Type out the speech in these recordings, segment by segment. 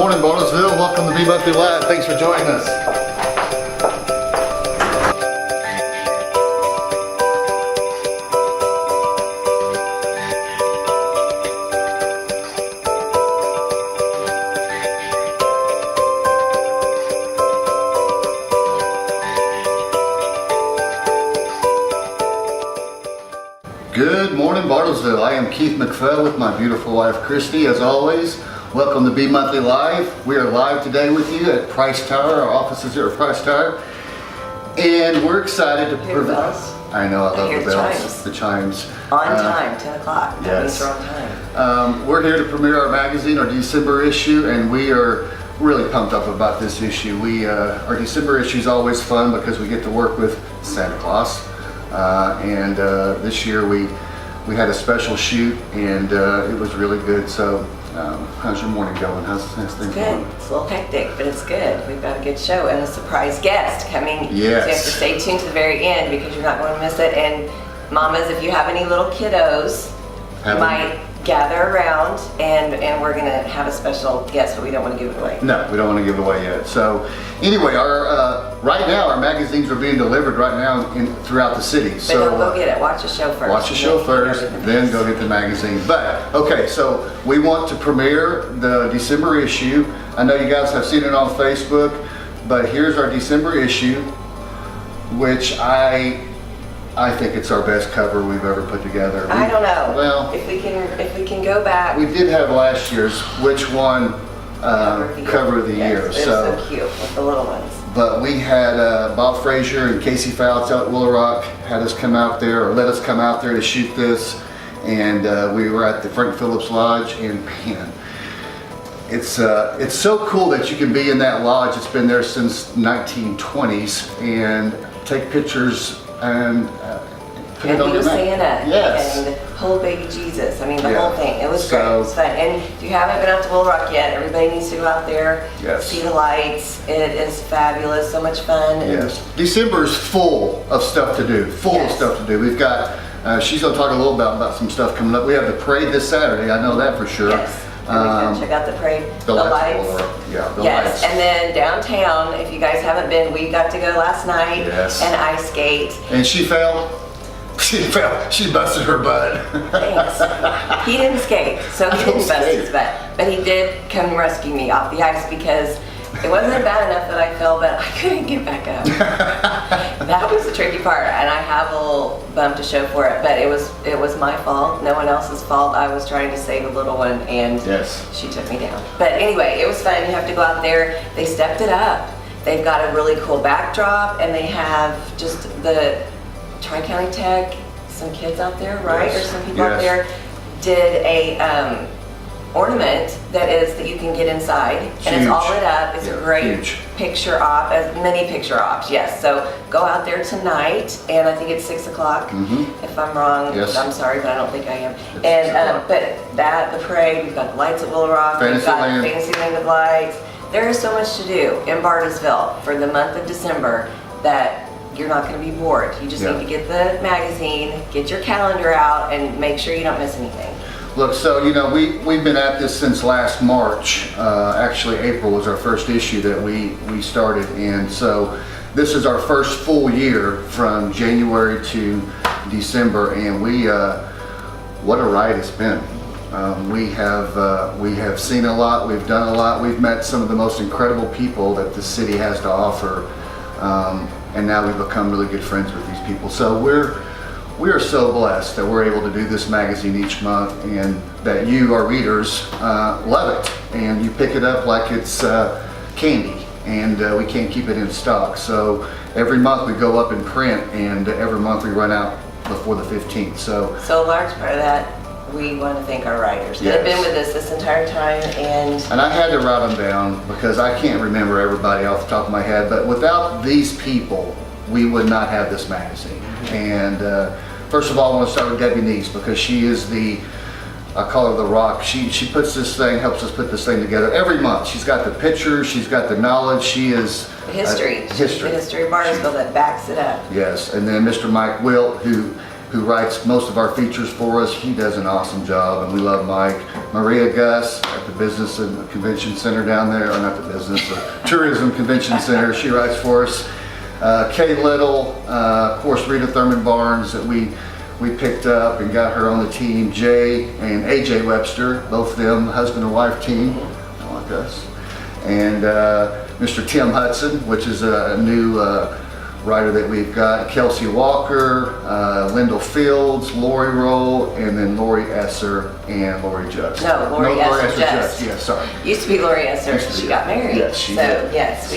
morning, Bartlesville. Welcome to Be Monthly Live. Thanks for joining us. Good morning, Bartlesville. I am Keith McPhail with my beautiful wife, Christy. As always, welcome to Be Monthly Live. We are live today with you at Price Tower. Our offices here at Price Tower. And we're excited to Hear the bells? I know, I love hear the the bells. chimes. The chimes. On time, 10 o'clock. That yes. means we're on time. We're here to premiere our magazine, our December issue, and we are really pumped up about this issue. Our December issue is always fun because we get to work with Santa Claus. This year we had a special shoot, and it was really good. So how's your morning going? How's things going? Good. It's a little hectic, but it's good. We've got a good show and a surprise guest coming. Yes. So you have to stay tuned to the very end because you're not going to miss it. And mamas, if you have any little kiddos, you might gather around, and we're going to have a special guest, but we don't want to give it away. No, we don't want to give it away yet. So anyway, right now our magazines are being delivered right now throughout the city. But So don't go get it. Watch the show first. watch the show first, then go get the magazine. But okay, so we want to premiere the December issue. I know you guys have seen it on Facebook, but here's our December issue, which I think it's our best cover we've ever put together. I don't know. Well, if we can go back. we did have last year's Which One cover of the year. Yes, they're so cute with the little ones. But we had Bob Frazier and Casey Fouts out at Willow Rock had us come out there, or let us come out there to shoot this, and we were at the Frank Phillips Lodge, and man, it's so cool that you can be in that lodge. It's been there since 1920s, and take pictures and put it on little the map. Santa, Yes. and whole baby Jesus. I mean, the Yeah. whole thing. It was great. It was fun. And if you haven't been out to Willow Rock yet, everybody needs to go out there, Yes. see the lights. It is fabulous, so much fun. And Yes, December is full of stuff to do. Full of Yes. stuff to do. We've got. She's gonna talk a little about some stuff coming up. We have the parade this Saturday. I know that for sure. Yes. And we can check out the parade, the lights. Yeah, the Yes, lights. and then downtown, if you guys haven't been, we got to go last night Yes. and ice skate. And she fell. She fell. She busted her butt. Thanks. He didn't skate, so he didn't bust his butt. But he did come rescue me off the ice because it wasn't bad enough that I fell, but I couldn't get back up. That was the tricky part, and I have a little bump to show for it. But it was my fault, no one else's fault. I was trying to save a little one, and Yes. she took me down. But anyway, it was fun. You have to go out there. They stepped it up. They've got a really cool backdrop, and they have just the Tri-County Tech, some kids out there, right? Yes. Or some people out Yes. there did a ornament that you can get inside, and it's all Huge. lit up. It's Yeah, a great huge. picture op, as many picture ops, yes. So go out there tonight, and I think it's 6 o'clock. If I'm wrong, Yes. I'm sorry, but I don't think I am. It's And 6 o'clock. but the parade, we've got the lights at Willow Rock, we've got Fantasyland. Fantasyland with lights. There is so much to do in Bartlesville for the month of December that you're not going to be bored. You just Yeah. need to get the magazine, get your calendar out, and make sure you don't miss anything. Look, so you know we've been at this since last March. Actually, April was our first issue that we started, and so this is our first full year from January to December, and what a ride it's been. We have seen a lot, we've done a lot, we've met some of the most incredible people that the city has to offer, and now we've become really good friends with these people. So we are so blessed that we're able to do this magazine each month, and that you, our readers, love it, and you pick it up like it's candy, and we can't keep it in stock. So every month we go up in print, and every month we run out before the 15th. So So a large part of that, we want to thank our writers that have been Yes. with us this entire time, and I had to write them down because I can't remember everybody off the top of my head, but without these people, we would not have this magazine. And first of all, I want to start with Debbie Neese because she is I call her the rock. She puts this thing, helps us put this thing together every month. She's got the pictures, she's got the knowledge, she is the history. history. The history of Bartlesville that backs it up. Yes, and then Mr. Mike Wilt, who who writes most of our features for us. He does an awesome job, and we love Mike. Maria Gus at the Business and Convention Center down there, or not the Business, the Tourism Convention Center. She writes for us. Kay Little, of course, Rita Thurman Barnes that we picked up and got her on the team. Jay and AJ Webster, both of them husband and wife team, like us. And Mr. Tim Hudson, which is a new writer that we've got. Kelsey Walker, Lyndall Fields, Lori Roll, and then Lori Esser and Lori Just. No, Lori Esser Just. Yeah, sorry. Used to be Lori Esser. She got married. Yes, she did. Yes,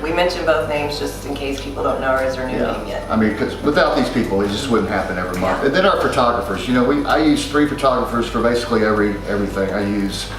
we mentioned both names just in case people don't know her as her new name yet. I mean, because without these people, it just wouldn't happen every month. And then our photographers. You know, I use 3 photographers for basically everything I use.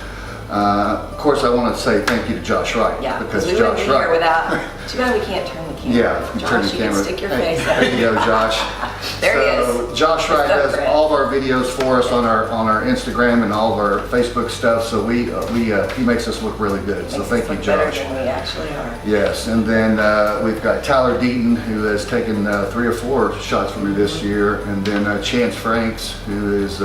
Of course, I want to say thank you to Josh Wright. Yeah, because we wouldn't be here without. Too bad we can't turn the camera. Yeah, you Josh, turn the you camera. can stick your face up. There you go, Josh. There he is. Josh Wright does all of our videos for us on our Instagram and all of our Facebook stuff. So he makes us look really good. So thank you, Josh. Better than we actually are. Yes, and then we've got Tyler Deaton, who has taken 3 or 4 shots from me this year, and then Chance Franks, who is.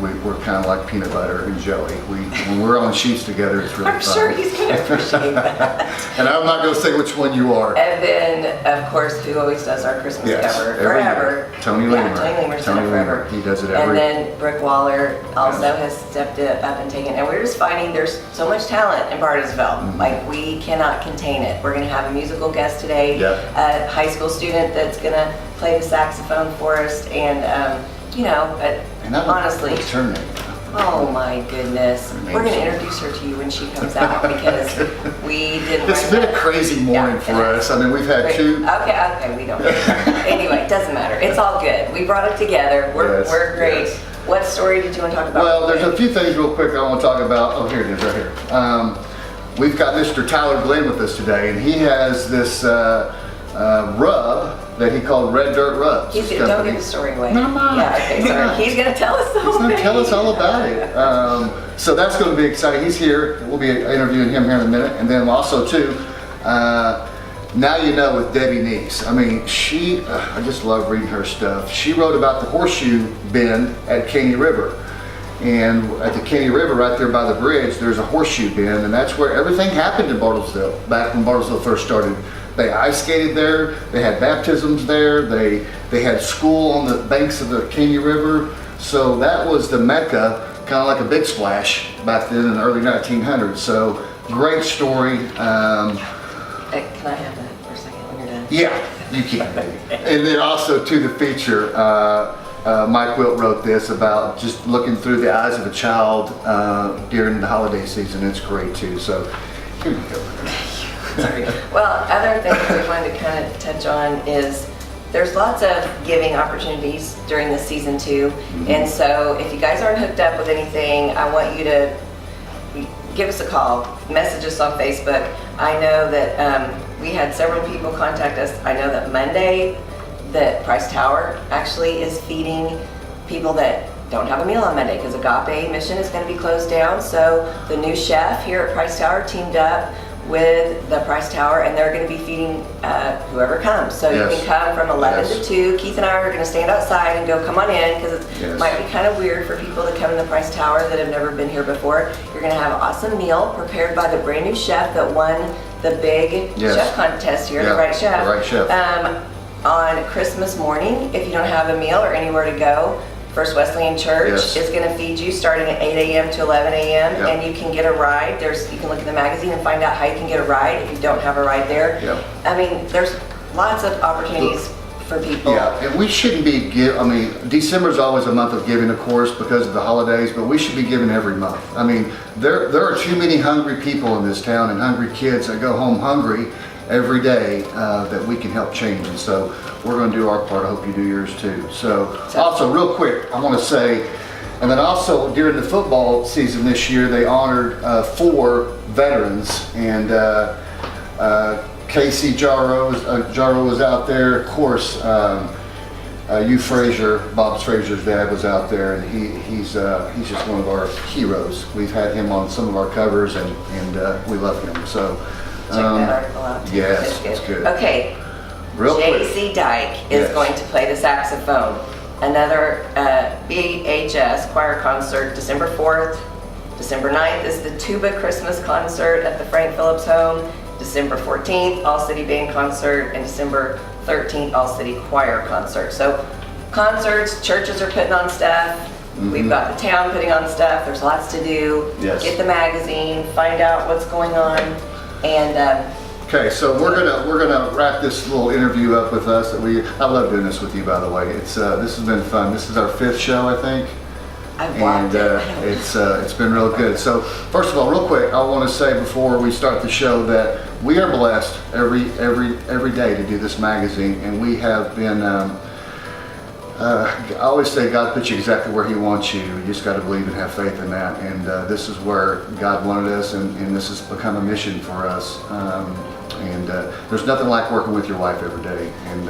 We're kind of like peanut butter and jelly. When we're on sheets together, it's really fun. I'm sure he's going to appreciate that. And I'm not going to say which one you are. And then, of course, who always does our Christmas cover forever? Tony Leamer. Tony Leamer's done it forever. He does it every. And then Brick Waller also has stepped it up and taken. And we're just finding there's so much talent in Bartlesville. Mm-hmm. Like, we cannot contain it. We're going to have a musical guest today, a high school student that's going to play the saxophone for us, and honestly. What's her name? Oh my goodness. We're going to introduce her to you when she comes out because we didn't. It's been a crazy morning for us. I mean, we've had 2. Okay, we don't. Anyway, it doesn't matter. It's all good. We brought it together. We're great. Yes. What story did you want to talk about? Well, there's a few things real quick I want to talk about. Oh, here it is right here. We've got Mr. Tyler Glenn with us today, and he has this rub that he called Red Dirt Rubs. Don't give the story away. No, no. Yeah, okay, sorry. He's going to tell us the whole thing. He's going to tell us all about it. So that's going to be exciting. He's here. We'll be interviewing him here in a minute. And then also, too, Now You Know with Debbie Neese. I mean, I just love reading her stuff. She wrote about the horseshoe bend at Caney River. And at the Caney River, right there by the bridge, there's a horseshoe bend, and that's where everything happened in Bartlesville, back when Bartlesville first started. They ice skated there, they had baptisms there, they had school on the banks of the Caney River. So that was the Mecca, kind of like a Big Splash back then in the early 1900s. So great story. Can I have that for a second when you're done? Yeah, you can, baby. And then also to the feature, Mike Wilt wrote this about just looking through the eyes of a child during the holiday season. It's great too. So here you go. Sorry. Well, other things we wanted to kind of touch on is there's lots of giving opportunities during this season too. Mm-hmm. And so if you guys aren't hooked up with anything, I want you to give us a call, message us on Facebook. I know that we had several people contact us. I know that Monday, that Price Tower actually is feeding people that don't have a meal on Monday because Agape Mission is going to be closed down. So the new chef here at Price Tower teamed up with the Price Tower, and they're going to be feeding whoever comes. So you can come from 11 to 2. Keith and I are going to stand outside and go, come on in, because it might be kind of weird for people to come in the Price Tower that have never been here before. You're going to have an awesome meal prepared by the brand new chef that won the big chef contest here, the Right Chef. The Right Chef. On Christmas morning, if you don't have a meal or anywhere to go, First Wesleyan Church is going to feed you starting at 8 a.m. to 11 a.m. and you can get a ride. You can look in the magazine and find out how you can get a ride if you don't have a ride there. I mean, there's lots of opportunities for people. Yeah, and we shouldn't be December is always a month of giving, of course, because of the holidays, but we should be giving every month. I mean, there are too many hungry people in this town and hungry kids that go home hungry every day that we can help change. And so we're going to do our part. I hope you do yours too. So also real quick, I want to say, and then also during the football season this year, they honored 4 veterans, and Casey Jarrow was out there. Of course, Hugh Frazier, Bob Frazier's dad, was out there, and he's just one of our heroes. We've had him on some of our covers, and we love him. So check that article out too. Yes, it's good. Okay. Real quick. JC Dyke is going to play the saxophone. another BHS choir concert December 4th. December 9th is the Tuba Christmas concert at the Frank Phillips Home. December 14th, All City Band concert, and December 13th, All City Choir concert. So concerts, churches are putting on stuff. We've got the town putting on stuff. There's lots to do. Yes. Get the magazine, find out what's going on, and Okay, so we're gonna wrap this little interview up with us. I love doing this with you, by the way. This has been fun. This is our 5th show, I think. I've And watched it. it's been real good. So first of all, real quick, I want to say before we start the show that we are blessed every day to do this magazine, and we have been. I always say God puts you exactly where He wants you. You just got to believe and have faith in that. And this is where God wanted us, and this has become a mission for us. And there's nothing like working with your wife every day. And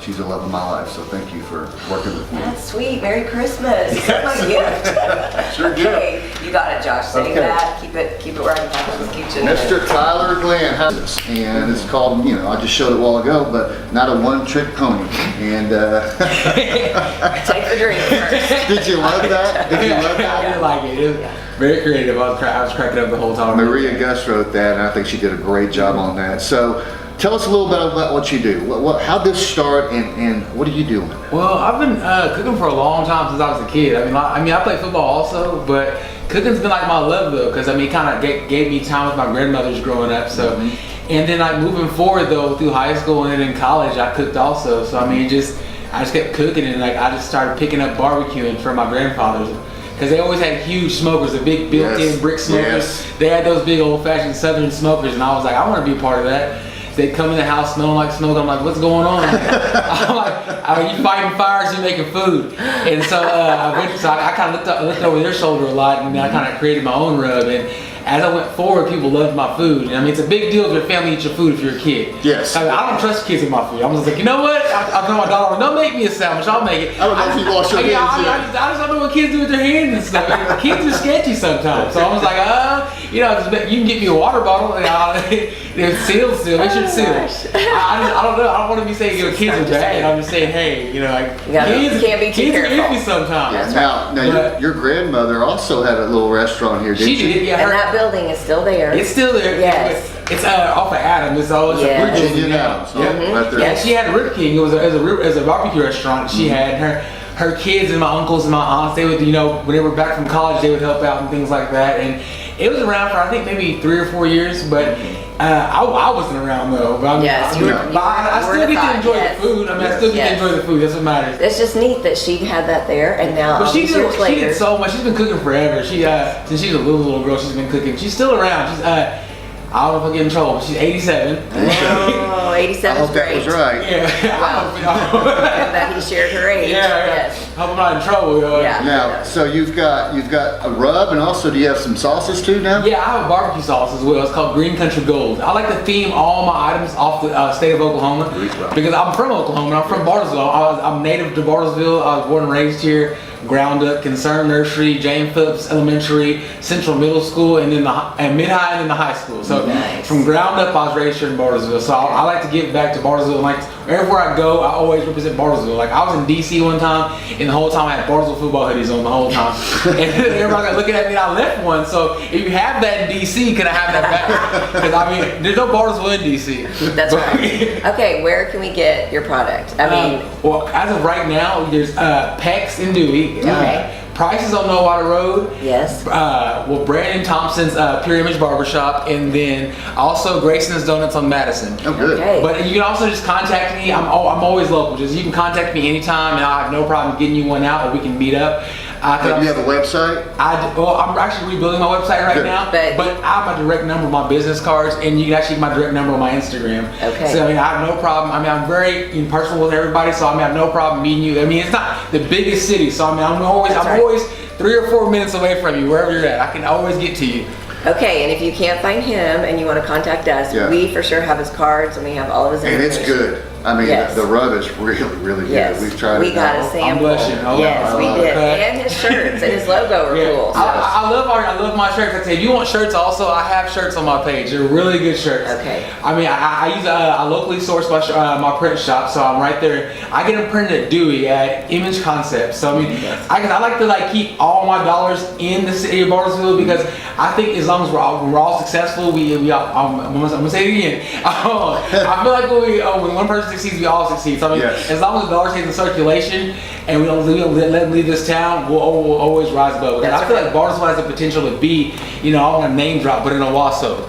she's the love of my life. So thank you for working with me. That's sweet. Merry Christmas. That's my gift. Sure do. Okay, you got it, Josh. Save Okay. that. Keep it where I can have this kitchen. Mr. Tyler Glenn has this, and it's called, I just showed it a while ago, but not a one-trick pony. And Take the drink first. did you love that? Did you love I that? did like it. It was very creative. I was cracking up the whole time. Maria Gus wrote that, and I think she did a great job on that. So tell us a little bit about what you do. How'd this start, and what are you doing? Well, I've been cooking for a long time since I was a kid. I mean, I play football also, but cooking's been like my love though, because it kind of gave me time with my grandmothers growing up. So, and then like moving forward though through high school and then in college, I cooked also. So I mean, I just kept cooking, and like I just started picking up barbecuing from my grandfathers. Because they always had huge smokers, the big built-in brick smokers. Yes. They had those big old-fashioned southern smokers, and I was like, I want to be a part of that. They'd come in the house smelling like smoke. I'm like, what's going on? I'm like, are you fighting fires? You making food? And so I kind of looked over their shoulder a lot, and then I kind of created my own rub. And as I went forward, people loved my food. And I mean, it's a big deal if your family eats your food if you're a kid. Yes. I mean, I don't trust kids with my food. I'm just like, you know what? I told my daughter, don't make me a sandwich. I'll make it. I don't know if you wash your hands yet. I just don't know what kids do with their hands and stuff. Kids are sketchy sometimes. So I was like, you can get me a water bottle. And it's sealed still. Make sure it's sealed. I don't know. I don't want to be saying kids are bad. I'm just saying, hey, kids can't be too kids are careful. iffy sometimes. Now your grandmother also had a little restaurant here, didn't She she? did, yeah. And that building is still there. It's still there. Yes. It's off of Adams. It's all Yes. Virginia now, so right there. Yeah, she had Rip King. It was as a barbecue restaurant. She had her kids and my uncles and my aunts. They would, when they were back from college, they would help out and things like that. And it was around for I think maybe 3 or 4 years, but I wasn't around though. But Yes, I still get to enjoy the food. I mean, I still get to enjoy the food. That's what matters. It's just neat that she had that there, and now But all she these years did later. so much. She's been cooking forever. She since she's a little girl, she's been cooking. She's still around. She's I don't know if I get in trouble, but she's 87. Oh, I 87 is hope that great. was right. Yeah. And that he shared her age. Yes. Hope I'm not in trouble. Yeah. Now, so you've got a rub, and also do you have some sauces too now? Yeah, I have a barbecue sauce as well. It's called Green Country Gold. I like to theme all my items off the state of Oklahoma because I'm from Oklahoma. I'm from Bartlesville. I'm native to Bartlesville. I was born and raised here. Ground up, Concern Nursery, James Phillips Elementary, Central Middle School, and then mid-high and then the high school. So from ground up, I was raised here in Bartlesville. So I like to give back to Bartlesville. Like everywhere I go, I always represent Bartlesville. Like I was in DC one time, and the whole time I had Bartlesville football hoodies on the whole time. And everybody got looking at me, and I left one. So if you have that in DC, can I have that back? Because I mean, there's no Bartlesville in DC. That's right. Okay, where can we get your product? I mean, well, as of right now, there's Peck's and Dewey. Okay. Prices on Nowater Road. yes. Well, Brandon Thompson's Pure Image Barbershop, and then also Grayson's Donuts on Madison. Oh, good. Okay. But you can also just contact me. I'm always local. Just you can contact me anytime, and I have no problem getting you one out, or we can meet up. Do you have a website? I'm actually rebuilding my website right Good. now, But- but I have my direct number, my business cards, and you can actually get my direct number on my Instagram. Okay. So I mean, I have no problem. I mean, I'm very personal with everybody, so I mean, I have no problem meeting you. I mean, it's not the biggest city, so I mean, I'm That's right. always 3 or 4 minutes away from you, wherever you're at. I can always get to you. Okay, and if you can't find him and you want to contact us, Yeah. we for sure have his cards and we have all of his And information. it's good. I mean, Yes. the rub is really, really good. Yes, We've tried we it got now. a sample. blushing. Oh, Yes, we did. okay. And his shirts and his logo are Yeah. cool. I love my shirts. Like I say, if you want shirts also, I have shirts on my page. They're really good shirts. Okay. I mean, I use I locally source my print shop, so I'm right there. I get them printed at Dewey at Image Concepts. So I mean, I like to keep all my dollars in the city of Bartlesville because I think as long as we're all successful, I'm gonna say it again. I feel like when one person succeeds, we all succeed. So I mean, Yes. as long as the dollar stays in circulation and we don't let them leave this town, we'll always rise above it. And That's I feel right. like Bartlesville has the potential to be, I don't want to name drop, but in Owasso.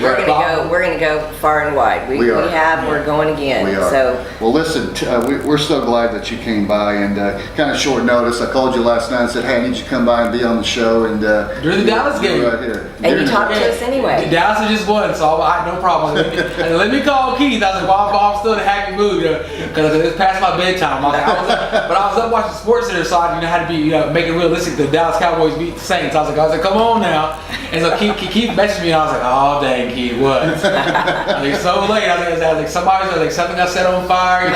We're gonna go far and wide. We are. We're going again. We are. So Well, listen, we're so glad that you came by and kind of short notice. I called you last night and said, hey, I need you to come by and be on the show. And During the Dallas game. Right here. And you talked to us anyway. Dallas has just won, so I had no problem. Let me call Keith. I was like, well, I'm still in a happy mood because it's past my bedtime. But I was up watching Sports Center, so I had to be make it realistic. The Dallas Cowboys beat the Saints. I was like, come on now. And so Keith messaged me, and I was like, oh dang, Keith, what? I was like, so late. I was like, something got set on fire.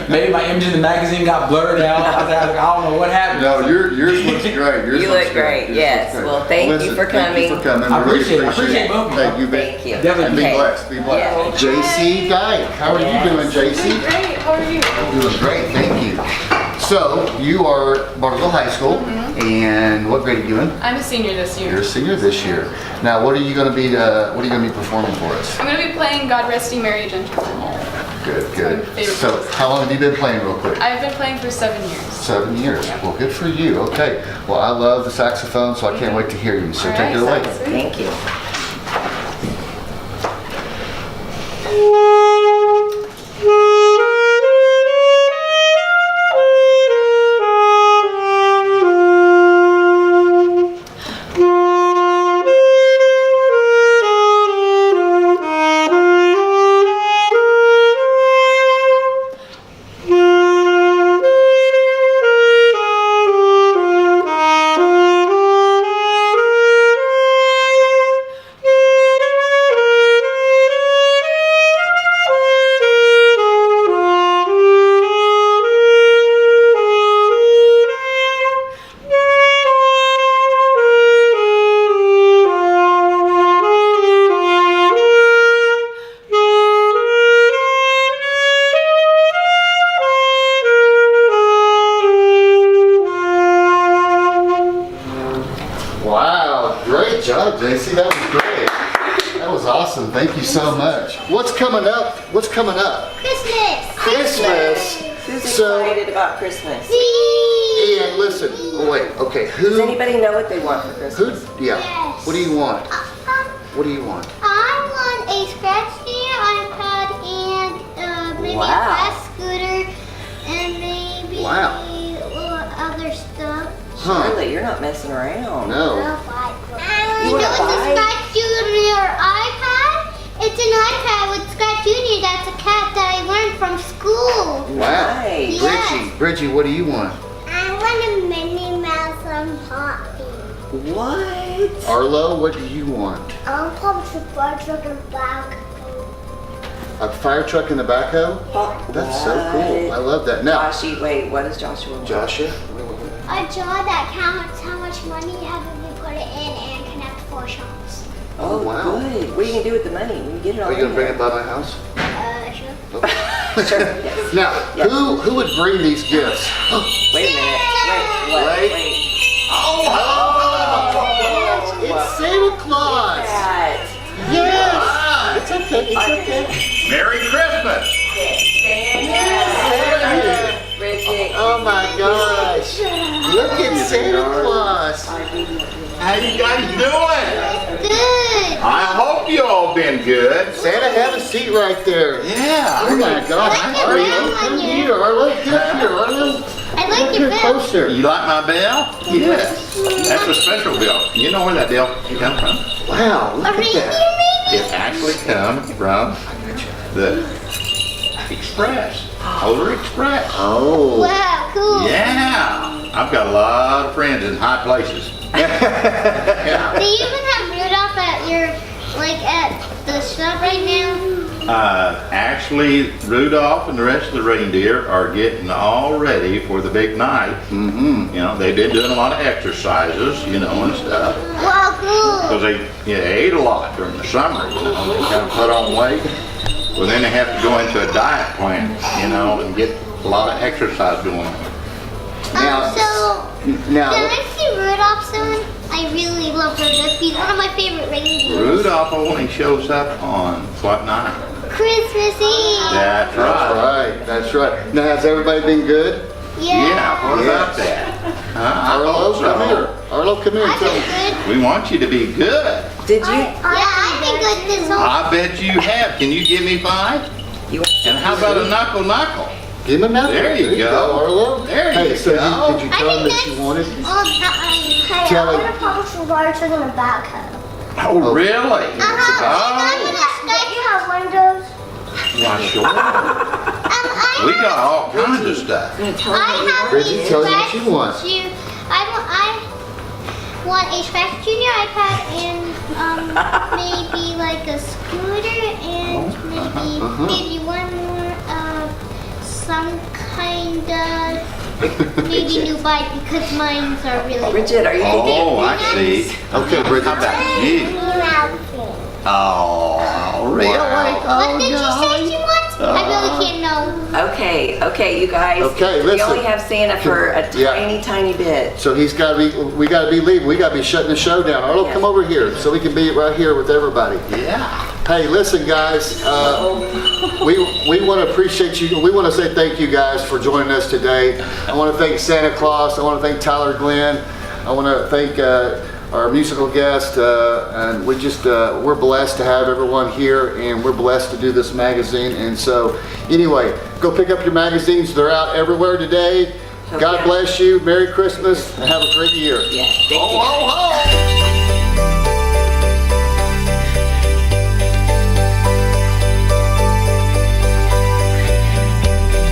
Maybe my image in the magazine got blurred out. I was like, I don't know what happened. No, yours looks great. Yours You looks look great, Yours yes. looks great. Well, thank you for Thank you for coming. I We really appreciate both of you. Thank you. Thank you. Definitely. And be Okay. blessed. Be blessed. Yeah. JC Dyke. How are you doing, JC? Great, how are you? Doing great. Thank you. So, you are Bartlesville High School, and what grade are you doing? I'm a senior this year. You're a senior this year. Now, what are you going to be? What are you going to be performing for us? I'm going to be playing God Rest Ye Merry Gentlemen. Good, My good. favorite So, song. how long have you been playing, real quick? I've been playing for 7 years. 7 years. Well, good for you. Okay. Well, I love the saxophone, so I can't wait to hear you. So, All take it right, away. sounds good. Thank you. Wow, great job, JC. That was great. That was awesome. Thank you so much. What's coming up? What's coming up? Christmas! Christmas. Who's So, excited about Christmas? and listen. Oh, wait. Okay. Does anybody know what they want for Christmas? Who? Yeah. Yes. What do you want? What do you want? I want a scratchy iPad and maybe Wow. a fast scooter and maybe Wow. other stuff. Huh? Shirley, you're not messing around. No. And You want a it's a bike? Scratch Junior iPad. It's an iPad with Scratch Junior. That's a cat that I learned from school. Wow. Nice. Yeah. Bridgie, what do you want? I want a Minnie Mouse on Poppy. What? Arlo, what do you want? I'll pop the fire truck and back. A fire truck in the backhoe? That's so cool. I love that. Now, Joshie, wait, what does Joshua want? Joshua. A jar that counts how much money you have if you put it in and connect 4 shops. Oh, Wow. good. What are you going to do with the money when you get it all Are you gonna in bring there? it by my house? Sure. Sure, yes. Now, who would bring these gifts? Wait a minute. Wait, what? Wait. Wait. Oh, it's Santa Claus. That. Yes. It's okay. It's okay. Merry Christmas! Santa. Bridget. Oh my gosh! Look at Santa Claus. How you guys doing? Good. I hope you all been good. Santa, have a seat right there. Yeah. Oh my gosh! I like your Arlo, bell come on you. here, Arlo. Come here, Arlo. I like Come your here bell. closer. You like my bell? Yes. That's a special bell. You know where that bell comes from? Wow! Look A at reindeer that. maybe? It actually comes from the Express. Polar Express. Oh. Wow, cool. Yeah. I've got a lot of friends in high places. They even have Rudolph at your, like at the stuff right now? Actually, Rudolph and the rest of the reindeer are getting all ready for the big night. Mm-hmm. You know, they've been doing a lot of exercises, you know, and stuff. Wow, cool. Because they ate a lot during the summer, you know, they kind of put on weight. Well, then they have to go into a diet plan, you know, and get a lot of exercise going on. Now- So, Now, can I see Rudolph soon? I really love Rudolph. He's one of my favorite reindeers. Rudolph only shows up on what night? Christmas Eve. That's that's right. right, that's right. Now, has everybody been good? Yeah, what Yes. about that? Huh? I Arlo, hope so. come here. Arlo, come here. I've Tell been me. good. We want you to be good. Did you? Yeah, I've been good this whole. I bet you have. Can you give me 5? You And how about a knuckle? Give him that. There you go. Arlo. There Hey, you so go. did you I tell him think that you that's wanted? all the time. Kelly. I want to promise some larger than a backhoe. Oh, really? And I'm Oh, gonna Do you have one of those? why sure. We got all kinds of stuff. I have Bridget, a tell me what you Scratch want. Ju- I want a Scratch Junior iPad and maybe like a scooter and maybe one more some kind of maybe new bike because mines are really. Bridget, are you thinking? Oh, I see. Okay, Bridget. How about you? You have things. Oh, really? What did you say you want? I really can't know. Okay, you guys. Okay, We listen. only have Santa for a Yeah. tiny bit. So he's got to be, we got to be leaving. We got to be shutting the show down. Arlo, Yes. come over here so we can be right here with everybody. Yeah. Hey, listen, guys. We want to appreciate you. We want to say thank you guys for joining us today. I want to thank Santa Claus. I want to thank Tyler Glenn. I want to thank our musical guest. And we just we're blessed to have everyone here, and we're blessed to do this magazine. And so, anyway, go pick up your magazines. They're out everywhere today. God Okay. bless you. Merry Christmas, and have a great year. Yes, thank you. Oh,